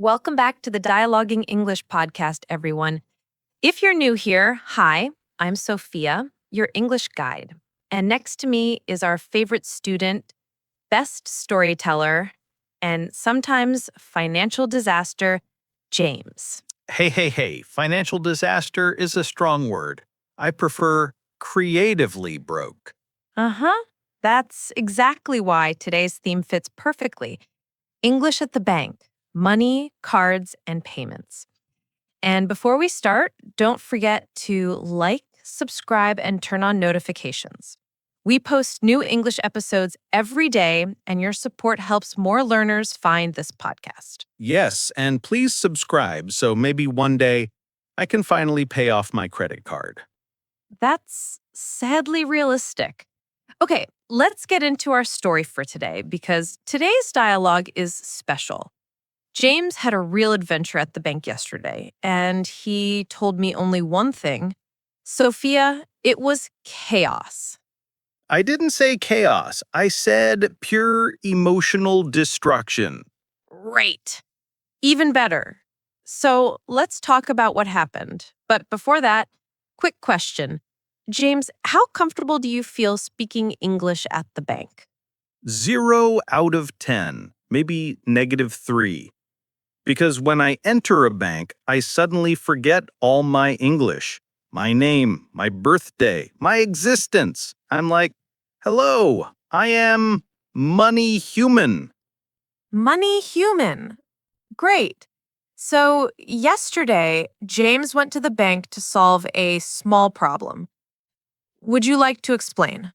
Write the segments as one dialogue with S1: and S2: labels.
S1: Welcome back to the Dialoguing English podcast, everyone. If you're new here, hi, I'm Sophia, your English guide. And next to me is our favorite student, best storyteller, and sometimes financial disaster, James.
S2: Hey. Financial disaster is a strong word. I prefer creatively broke.
S1: That's exactly why today's theme fits perfectly. English at the bank, money, cards, and payments. And before we start, don't forget to like, subscribe, and turn on notifications. We post new English episodes every day, and your support helps more learners find this podcast.
S2: Yes, and please subscribe so maybe one day I can finally pay off my credit card.
S1: That's sadly realistic. Okay, let's get into our story for today because today's dialogue is special. James had a real adventure at the bank yesterday, and he told me only one thing. Sophia, it was chaos.
S2: I didn't say chaos. I said pure emotional destruction.
S1: Right. Even better. So let's talk about what happened. But before that, quick question. James, how comfortable do you feel speaking English at the bank?
S2: 0 out of 10, maybe -3. Because when I enter a bank, I suddenly forget all my English. My name, my birthday, my existence. I'm like, hello, I am money human.
S1: Money human. Great. So yesterday, James went to the bank to solve a small problem. Would you like to explain?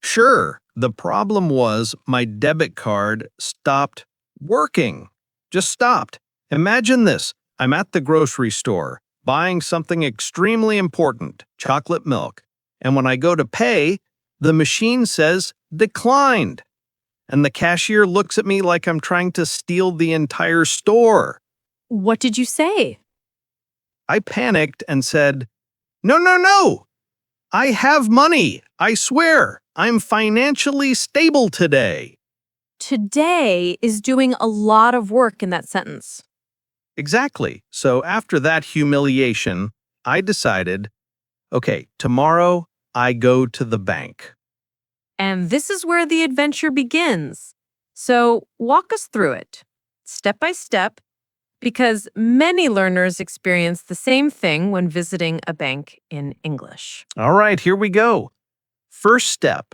S2: Sure, the problem was my debit card stopped working. Just stopped. Imagine this. I'm at the grocery store, buying something extremely important, chocolate milk. And when I go to pay, the machine says declined. And the cashier looks at me like I'm trying to steal the entire store.
S1: What did you say?
S2: I panicked and said, No. I have money. I swear. I'm financially stable today.
S1: Today is doing a lot of work in that sentence.
S2: Exactly. So after that humiliation, I decided, okay, tomorrow I go to the bank.
S1: And this is where the adventure begins. So walk us through it, step by step, because many learners experience the same thing when visiting a bank in English.
S2: All right, here we go. First step,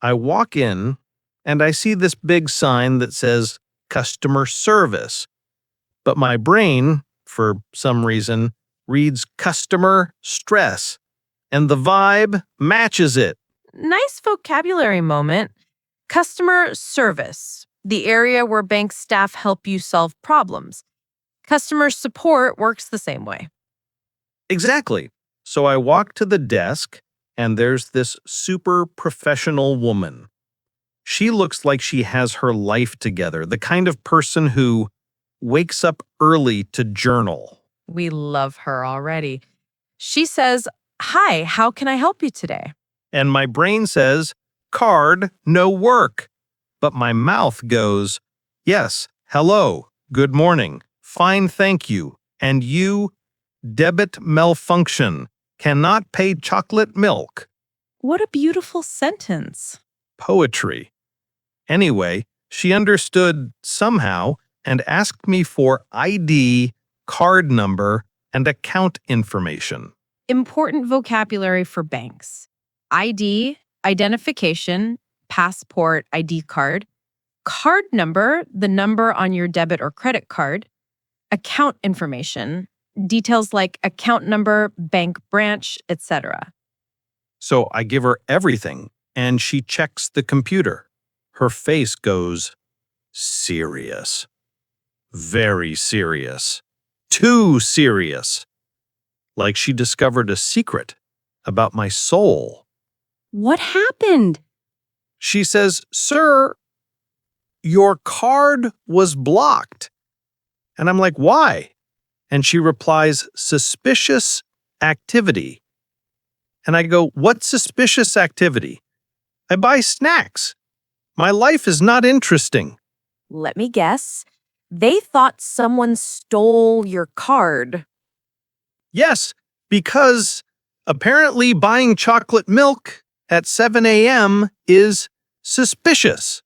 S2: I walk in and I see this big sign that says customer service. But my brain, for some reason, reads customer stress, and the vibe matches it.
S1: Nice vocabulary moment. Customer service, the area where bank staff help you solve problems. Customer support works the same way.
S2: Exactly. So I walk to the desk, and there's this super professional woman. She looks like she has her life together, the kind of person who wakes up early to journal.
S1: We love her already. She says, "Hi, how can I help you today?"
S2: And my brain says, card, no work. But my mouth goes, yes, hello, good morning, fine, thank you. And you, debit malfunction, cannot pay chocolate milk.
S1: What a beautiful sentence.
S2: Poetry. Anyway, she understood somehow and asked me for ID, card number, and account information.
S1: Important vocabulary for banks. ID, identification, passport, ID card. Card number, the number on your debit or credit card. Account information, details like account number, bank branch, etc.
S2: So I give her everything, and she checks the computer. Her face goes serious. Very serious. Too serious. Like she discovered a secret about my soul.
S1: What happened?
S2: She says, sir, your card was blocked. And I'm like, why? And she replies, suspicious activity. And I go, what suspicious activity? I buy snacks. My life is not interesting.
S1: Let me guess. They thought someone stole your card.
S2: Yes, because apparently buying chocolate milk at 7 a.m. is suspicious.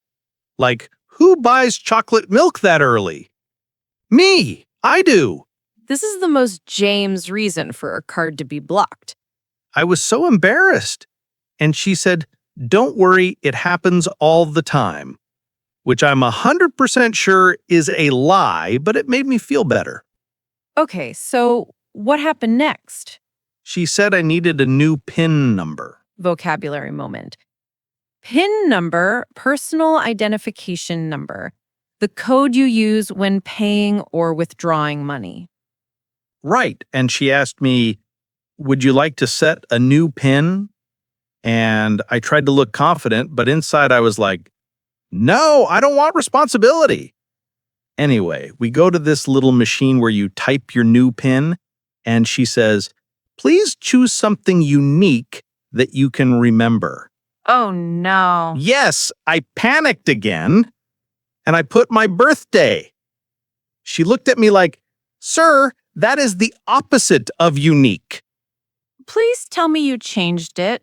S2: Like, who buys chocolate milk that early? Me, I do.
S1: This is the most James reason for a card to be blocked.
S2: I was so embarrassed. And she said, "Don't worry, it happens all the time," which I'm 100% sure is a lie, but it made me feel better.
S1: Okay, so what happened next?
S2: She said I needed a new PIN number.
S1: Vocabulary moment. PIN number, personal identification number, the code you use when paying or withdrawing money.
S2: Right. And she asked me, "Would you like to set a new PIN?" And I tried to look confident, but inside I was like, "No, I don't want responsibility." Anyway, we go to this little machine where you type your new PIN, and she says, "Please choose something unique that you can remember."
S1: Oh no.
S2: Yes, I panicked again, and I put my birthday. She looked at me like, "Sir, that is the opposite of unique."
S1: Please tell me you changed it.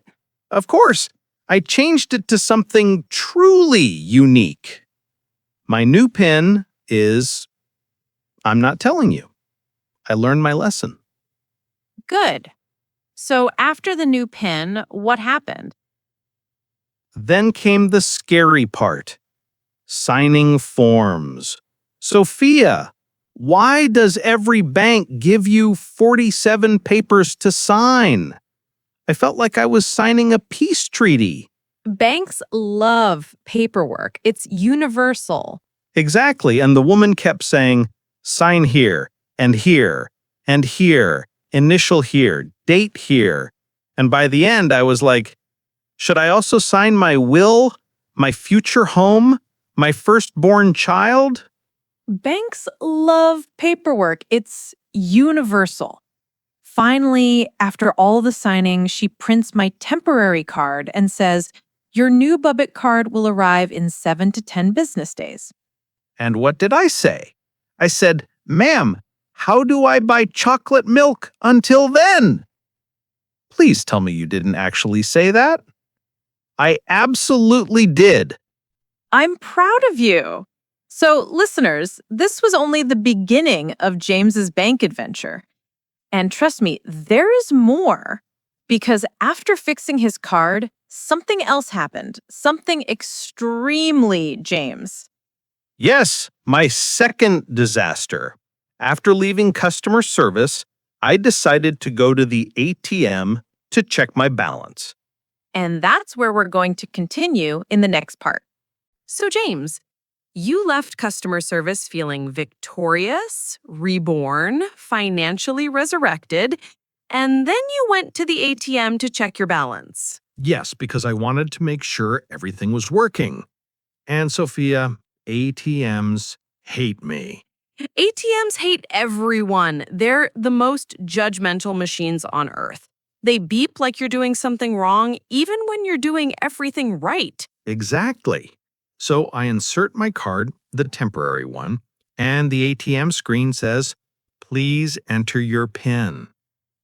S2: Of course, I changed it to something truly unique. My new PIN is, I'm not telling you. I learned my lesson.
S1: Good. So after the new PIN, what happened?
S2: Then came the scary part, signing forms. Sophia, why does every bank give you 47 papers to sign? I felt like I was signing a peace treaty.
S1: Banks love paperwork. It's universal.
S2: Exactly, and the woman kept saying, "Sign here, and here, and here, initial here, date here." And by the end, I was like, should I also sign my will, my future home, my firstborn child?
S1: Banks love paperwork. It's universal. Finally, after all the signing, she prints my temporary card and says, "Your new Bubbit card will arrive in 7 to 10 business days."
S2: And what did I say? I said, "Ma'am, how do I buy chocolate milk until then?" Please tell me you didn't actually say that. I absolutely did.
S1: I'm proud of you. So, listeners, this was only the beginning of James's bank adventure. And trust me, there is more. Because after fixing his card, something else happened. Something extremely James.
S2: Yes, my second disaster. After leaving customer service, I decided to go to the ATM to check my balance.
S1: And that's where we're going to continue in the next part. So, James, you left customer service feeling victorious, reborn, financially resurrected, and then you went to the ATM to check your balance.
S2: Yes, because I wanted to make sure everything was working. And Sophia, ATMs hate me.
S1: ATMs hate everyone. They're the most judgmental machines on earth. They beep like you're doing something wrong, even when you're doing everything right.
S2: Exactly. So I insert my card, the temporary one, and the ATM screen says, "Please enter your PIN."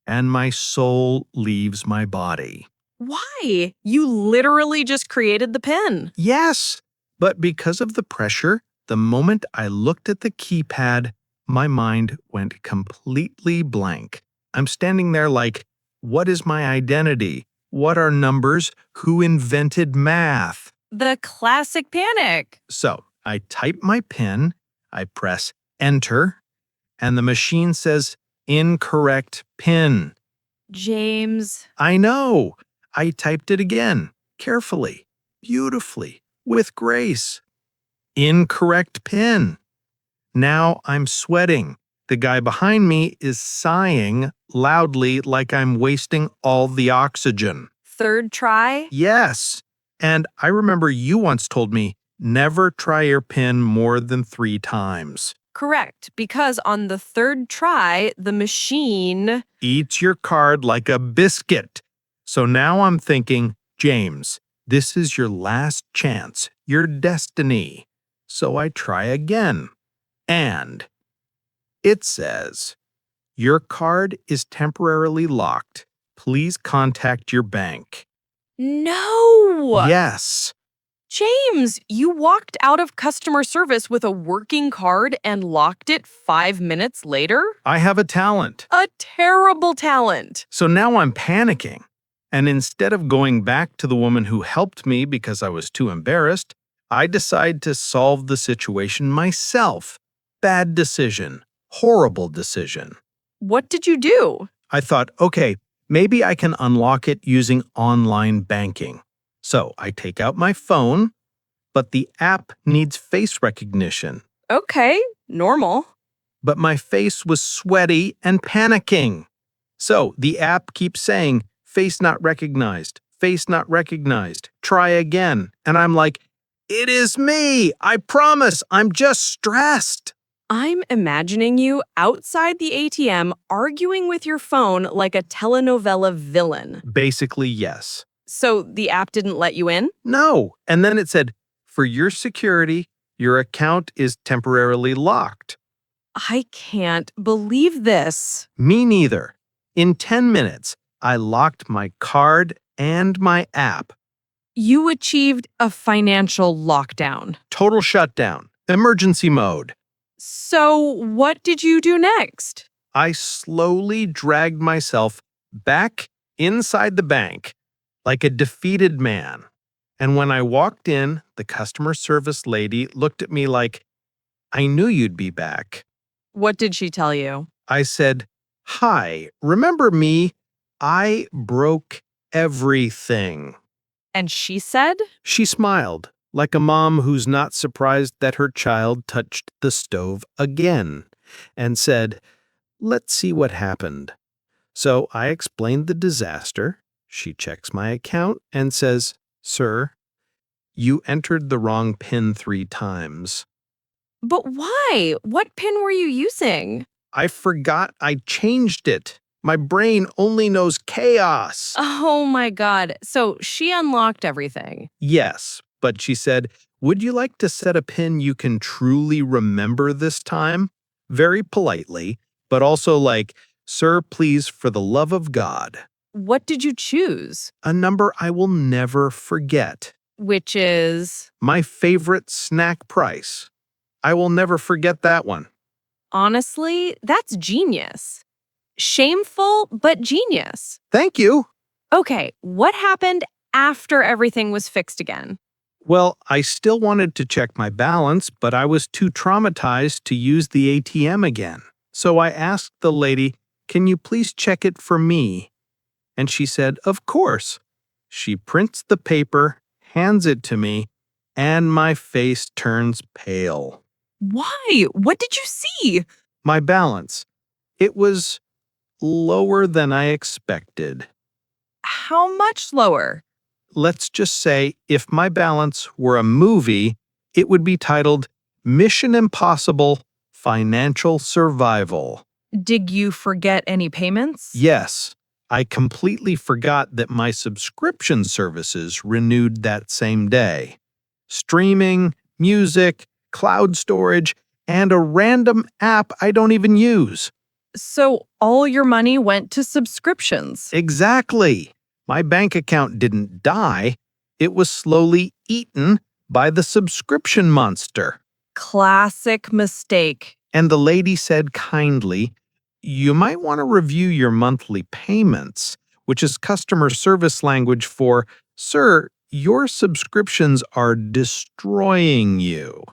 S2: And my soul leaves my body.
S1: Why? You literally just created the PIN.
S2: Yes, but because of the pressure, the moment I looked at the keypad, my mind went completely blank. I'm standing there like, what is my identity? What are numbers? Who invented math?
S1: The classic panic.
S2: So I type my PIN, I press enter, and the machine says incorrect PIN.
S1: James.
S2: I know. I typed it again, carefully, beautifully, with grace. Incorrect PIN. Now I'm sweating. The guy behind me is sighing loudly like I'm wasting all the oxygen.
S1: Third try?
S2: Yes. And I remember you once told me, never try your PIN more than 3 times.
S1: Correct, because on the third try, the machine.
S2: Eats your card like a biscuit. So now I'm thinking, James, this is your last chance, your destiny. So I try again. And it says, your card is temporarily locked. Please contact your bank.
S1: No!
S2: Yes.
S1: James, you walked out of customer service with a working card and locked it 5 minutes later?
S2: I have a talent.
S1: A terrible talent.
S2: So now I'm panicking. And instead of going back to the woman who helped me because I was too embarrassed, I decide to solve the situation myself. Bad decision. Horrible decision.
S1: What did you do?
S2: I thought, okay, maybe I can unlock it using online banking. So I take out my phone, but the app needs face recognition.
S1: Okay, normal.
S2: But my face was sweaty and panicking. So the app keeps saying, face not recognized, face not recognized, try again. And I'm like, it is me. I promise. I'm just stressed.
S1: I'm imagining you outside the ATM arguing with your phone like a telenovela villain.
S2: Basically, yes.
S1: So the app didn't let you in?
S2: No. And then it said, for your security, your account is temporarily locked.
S1: I can't believe this.
S2: Me neither. In 10 minutes, I locked my card and my app.
S1: You achieved a financial lockdown.
S2: Total shutdown. Emergency mode.
S1: So what did you do next?
S2: I slowly dragged myself back inside the bank like a defeated man. And when I walked in, the customer service lady looked at me like, I knew you'd be back.
S1: What did she tell you?
S2: I said, hi, remember me? I broke everything.
S1: And she said?
S2: She smiled, like a mom who's not surprised that her child touched the stove again, and said, let's see what happened. So I explained the disaster. She checks my account and says, sir, you entered the wrong PIN 3 times.
S1: But why? What PIN were you using?
S2: I forgot I changed it. My brain only knows chaos.
S1: Oh my God. So she unlocked everything.
S2: Yes, but she said, would you like to set a PIN you can truly remember this time? Very politely, but also like, sir, please, for the love of God.
S1: What did you choose?
S2: A number I will never forget.
S1: Which is?
S2: My favorite snack price. I will never forget that one.
S1: Honestly, that's genius. Shameful, but genius.
S2: Thank you.
S1: Okay, what happened after everything was fixed again?
S2: Well, I still wanted to check my balance, but I was too traumatized to use the ATM again. So I asked the lady, can you please check it for me? And she said, of course. She prints the paper, hands it to me, and my face turns pale.
S1: Why? What did you see?
S2: My balance. It was lower than I expected.
S1: How much lower?
S2: Let's just say if my balance were a movie, it would be titled Mission Impossible Financial Survival.
S1: Did you forget any payments?
S2: Yes, I completely forgot that my subscription services renewed that same day. Streaming, music, cloud storage, and a random app I don't even use.
S1: So all your money went to subscriptions.
S2: Exactly. My bank account didn't die. It was slowly eaten by the subscription monster.
S1: Classic mistake.
S2: And the lady said kindly, you might want to review your monthly payments, which is customer service language for, sir, your subscriptions are destroying you.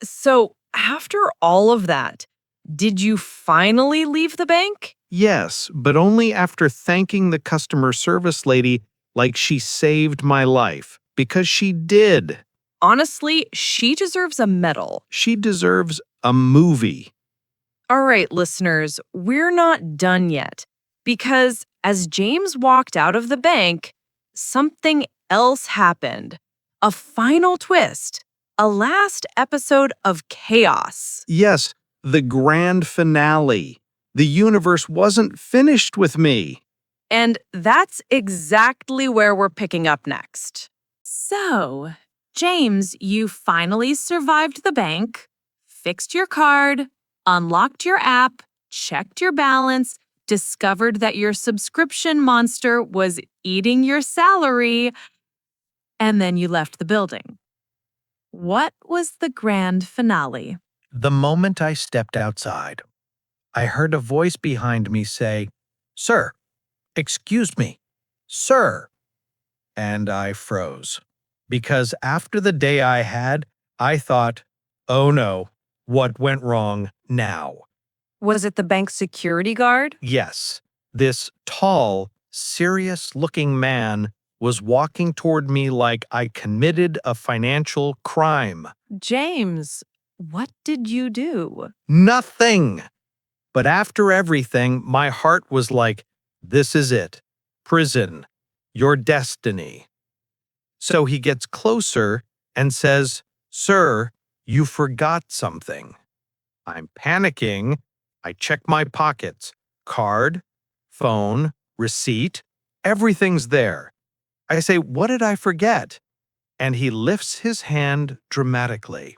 S1: So after all of that, did you finally leave the bank?
S2: Yes, but only after thanking the customer service lady like she saved my life, because she did.
S1: Honestly, she deserves a medal.
S2: She deserves a movie.
S1: All right, listeners, we're not done yet, because as James walked out of the bank, something else happened. A final twist. A last episode of chaos.
S2: Yes, the grand finale. The universe wasn't finished with me.
S1: And that's exactly where we're picking up next. So, James, you finally survived the bank, fixed your card, unlocked your app, checked your balance, discovered that your subscription monster was eating your salary, and then you left the building. What was the grand finale?
S2: The moment I stepped outside, I heard a voice behind me say, "Sir, excuse me, sir." And I froze. Because after the day I had, I thought, oh no, what went wrong now?
S1: Was it the bank security guard?
S2: Yes, this tall, serious-looking man was walking toward me like I committed a financial crime.
S1: James, what did you do?
S2: Nothing! But after everything, my heart was like, this is it. Prison. Your destiny. So he gets closer and says, "Sir, you forgot something." I'm panicking. I check my pockets. Card, phone, receipt, everything's there. I say, "What did I forget?" And he lifts his hand dramatically.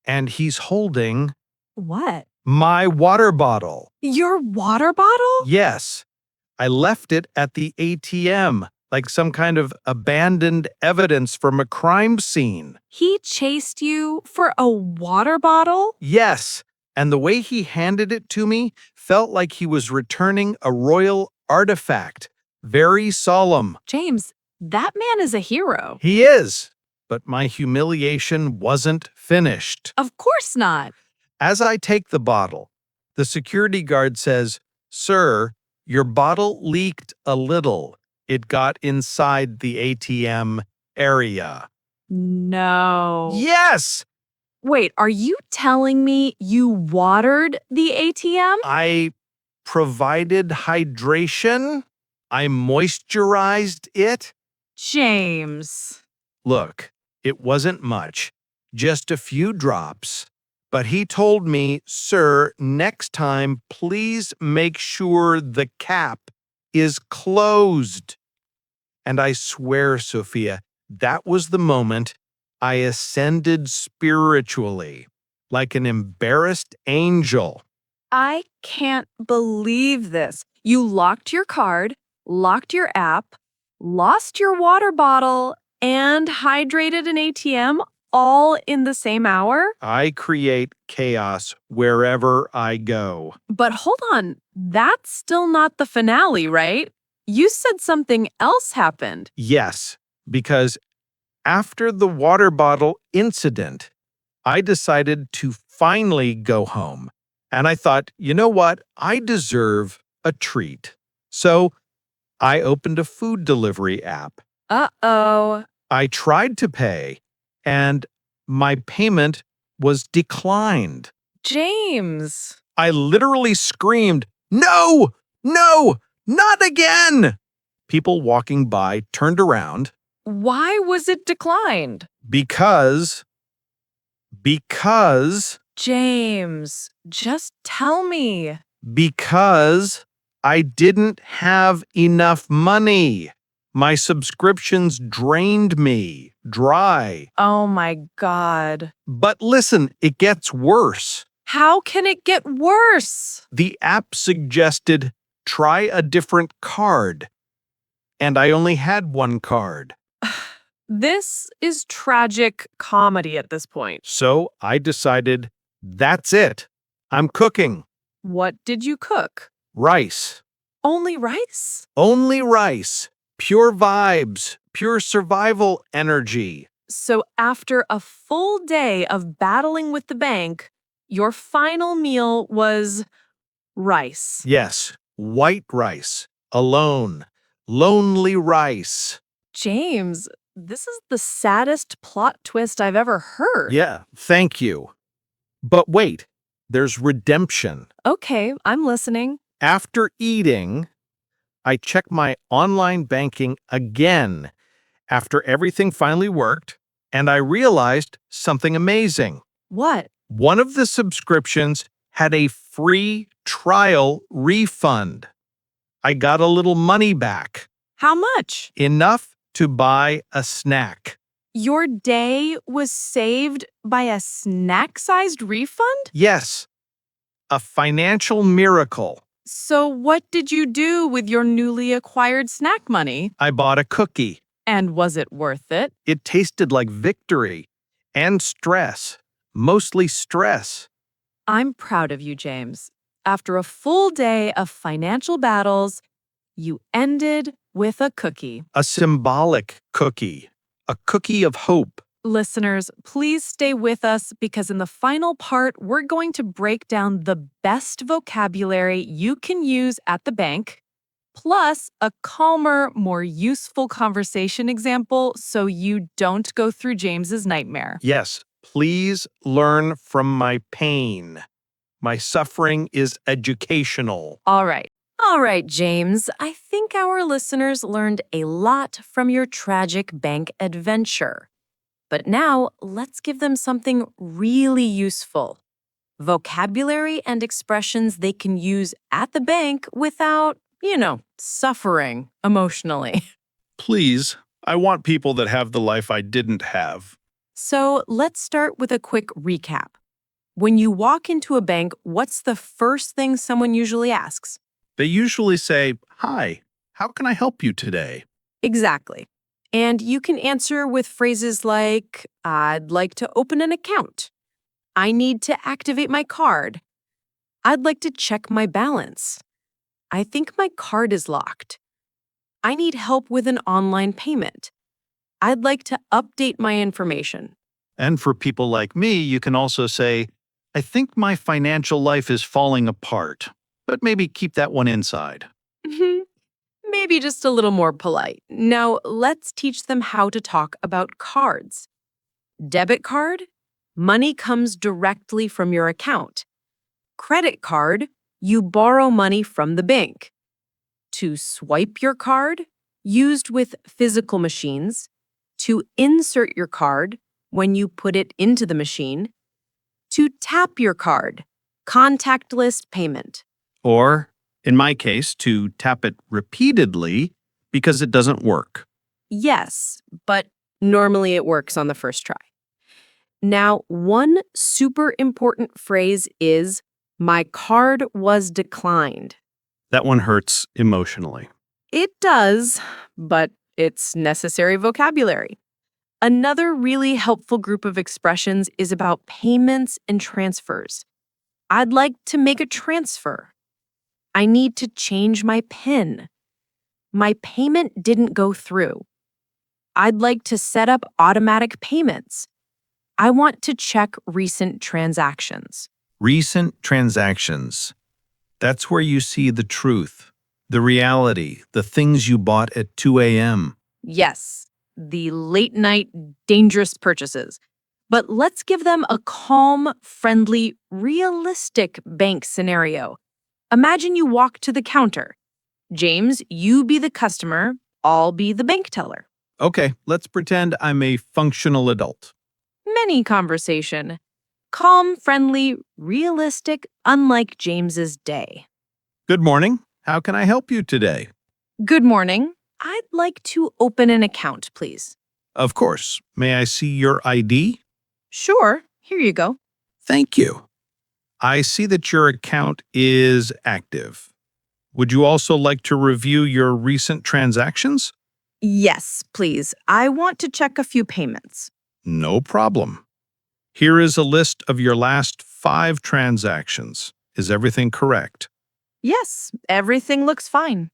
S2: And he's holding
S1: What?
S2: my water bottle.
S1: Your water bottle?
S2: Yes, I left it at the ATM, like some kind of abandoned evidence from a crime scene.
S1: He chased you for a water bottle?
S2: Yes, and the way he handed it to me felt like he was returning a royal artifact. Very solemn.
S1: James, that man is a hero.
S2: He is, but my humiliation wasn't finished.
S1: Of course not.
S2: As I take the bottle, the security guard says, "Sir, your bottle leaked a little. It got inside the ATM area."
S1: No.
S2: Yes!
S1: Wait, are you telling me you watered the ATM?
S2: I provided hydration. I moisturized it.
S1: James.
S2: Look, it wasn't much, just a few drops. But he told me, "Sir, next time, please make sure the cap is closed." And I swear, Sophia, that was the moment I ascended spiritually, like an embarrassed angel.
S1: I can't believe this. You locked your card, locked your app, lost your water bottle, and hydrated an ATM all in the same hour?
S2: I create chaos wherever I go.
S1: But hold on, that's still not the finale, right? You said something else happened.
S2: Yes, because after the water bottle incident, I decided to finally go home. And I thought, you know what? I deserve a treat. So I opened a food delivery app.
S1: Uh-oh.
S2: I tried to pay, and my payment was declined.
S1: James.
S2: I literally screamed, "No! No! Not again!" People walking by turned around
S1: Why was it declined?
S2: because
S1: James, just tell me.
S2: I didn't have enough money. My subscriptions drained me dry.
S1: Oh my God.
S2: But listen, it gets worse.
S1: How can it get worse?
S2: The app suggested try a different card, and I only had one card.
S1: This is tragic comedy at this point.
S2: So I decided, that's it. I'm cooking.
S1: What did you cook?
S2: Rice.
S1: Only rice?
S2: Only rice. Pure vibes. Pure survival energy.
S1: So after a full day of battling with the bank, your final meal was rice.
S2: Yes, white rice. Alone. Lonely rice.
S1: James, this is the saddest plot twist I've ever heard.
S2: Yeah, thank you. But wait, there's redemption.
S1: Okay, I'm listening.
S2: After eating, I checked my online banking again after everything finally worked, and I realized something amazing.
S1: What?
S2: One of the subscriptions had a free trial refund. I got a little money back,
S1: How much?
S2: enough to buy a snack.
S1: Your day was saved by a snack-sized refund?
S2: Yes, a financial miracle.
S1: So what did you do with your newly acquired snack money?
S2: I bought a cookie.
S1: And was it worth it?
S2: It tasted like victory and stress, mostly stress.
S1: I'm proud of you, James. After a full day of financial battles, you ended with a cookie.
S2: A symbolic cookie, a cookie of hope.
S1: Listeners, please stay with us because in the final part, we're going to break down the best vocabulary you can use at the bank, plus a calmer, more useful conversation example so you don't go through James's nightmare.
S2: Yes, please learn from my pain. My suffering is educational.
S1: All right. All right, James. I think our listeners learned a lot from your tragic bank adventure. But now, let's give them something really useful. Vocabulary and expressions they can use at the bank without, suffering emotionally.
S2: Please, I want people that have the life I didn't have.
S1: So let's start with a quick recap. When you walk into a bank, what's the first thing someone usually asks?
S2: They usually say, "Hi, how can I help you today?"
S1: Exactly. And you can answer with phrases like, I'd like to open an account. I need to activate my card. I'd like to check my balance. I think my card is locked. I need help with an online payment. I'd like to update my information.
S2: And for people like me, you can also say, "I think my financial life is falling apart," but maybe keep that one inside.
S1: Maybe just a little more polite. Now, let's teach them how to talk about cards. Debit card, money comes directly from your account. Credit card, you borrow money from the bank. To swipe your card, used with physical machines. To insert your card, when you put it into the machine. To tap your card, contactless payment.
S2: Or, in my case, to tap it repeatedly because it doesn't work.
S1: Yes, but normally it works on the first try. Now, one super important phrase is, my card was declined.
S2: That one hurts emotionally.
S1: It does, but it's necessary vocabulary. Another really helpful group of expressions is about payments and transfers. I'd like to make a transfer. I need to change my PIN. My payment didn't go through. I'd like to set up automatic payments. I want to check recent transactions.
S2: Recent transactions. That's where you see the truth, the reality, the things you bought at 2 a.m.
S1: Yes, the late night dangerous purchases. But let's give them a calm, friendly, realistic bank scenario. Imagine you walk to the counter. James, you be the customer, I'll be the bank teller.
S2: Okay, let's pretend I'm a functional adult.
S1: Many conversation. Calm, friendly, realistic, unlike James's day.
S2: Good morning. How can I help you today?
S1: Good morning. I'd like to open an account, please.
S2: Of course. May I see your ID?
S1: Sure, here you go.
S2: Thank you. I see that your account is active. Would you also like to review your recent transactions?
S1: Yes, please. I want to check a few payments.
S2: No problem. Here is a list of your last 5 transactions. Is everything correct?
S1: Yes, everything looks fine.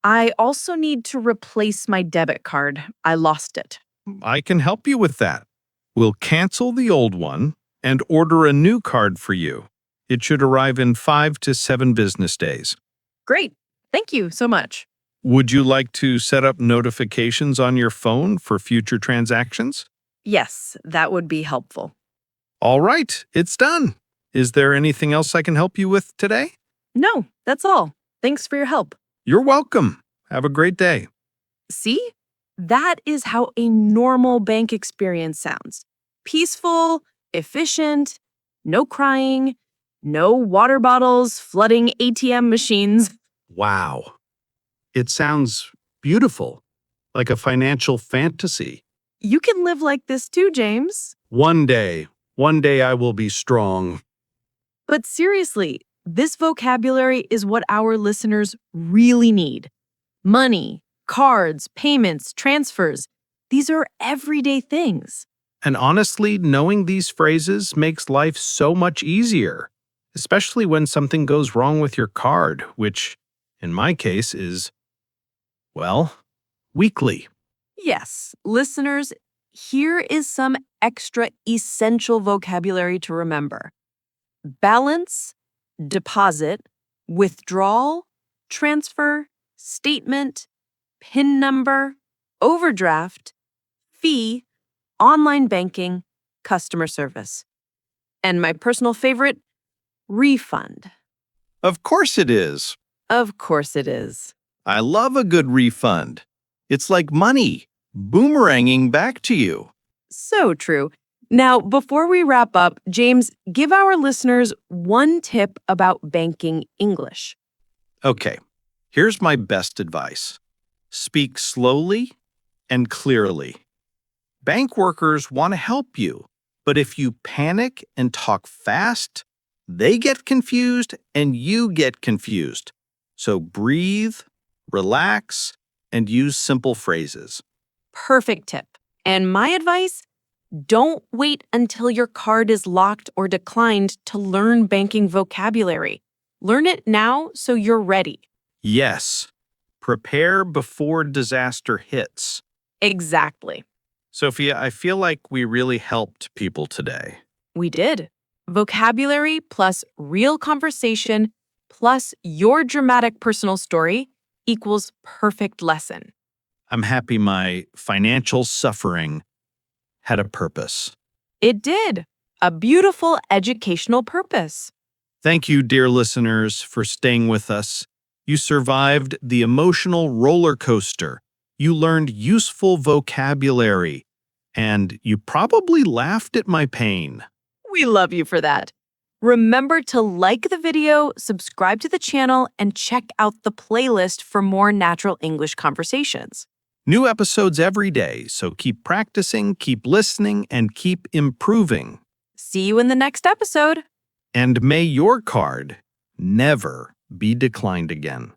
S1: I also need to replace my debit card. I lost it.
S2: I can help you with that. We'll cancel the old one and order a new card for you. It should arrive in 5 to 7 business days.
S1: Great. Thank you so much.
S2: Would you like to set up notifications on your phone for future transactions?
S1: Yes, that would be helpful.
S2: All right, it's done. Is there anything else I can help you with today?
S1: No, that's all. Thanks for your help.
S2: You're welcome. Have a great day.
S1: See? That is how a normal bank experience sounds. Peaceful, efficient, no crying, no water bottles flooding ATM machines.
S2: Wow. It sounds beautiful, like a financial fantasy.
S1: You can live like this too, James.
S2: One day I will be strong.
S1: But seriously, this vocabulary is what our listeners really need. Money, cards, payments, transfers. These are everyday things.
S2: And honestly, knowing these phrases makes life so much easier, especially when something goes wrong with your card, which, in my case, is, well, weekly.
S1: Yes, listeners, here is some extra essential vocabulary to remember: balance, deposit, withdrawal, transfer, statement, PIN number, overdraft, fee, online banking, customer service. And my personal favorite, refund.
S2: Of course it is.
S1: Of course it is.
S2: I love a good refund. It's like money, boomeranging back to you.
S1: So true. Now, before we wrap up, James, give our listeners one tip about banking English.
S2: Okay, here's my best advice. Speak slowly and clearly. Bank workers want to help you, but if you panic and talk fast, they get confused and you get confused. So breathe, relax, and use simple phrases.
S1: Perfect tip. And my advice, don't wait until your card is locked or declined to learn banking vocabulary. Learn it now so you're ready.
S2: Yes, prepare before disaster hits.
S1: Exactly.
S2: Sophia, I feel like we really helped people today.
S1: We did. Vocabulary plus real conversation plus your dramatic personal story equals perfect lesson.
S2: I'm happy my financial suffering had a purpose.
S1: It did. A beautiful educational purpose.
S2: Thank you, dear listeners, for staying with us. You survived the emotional roller coaster. You learned useful vocabulary, and you probably laughed at my pain.
S1: We love you for that. Remember to like the video, subscribe to the channel, and check out the playlist for more natural English conversations.
S2: New episodes every day, so keep practicing, keep listening, and keep improving.
S1: See you in the next episode.
S2: And may your card never be declined again.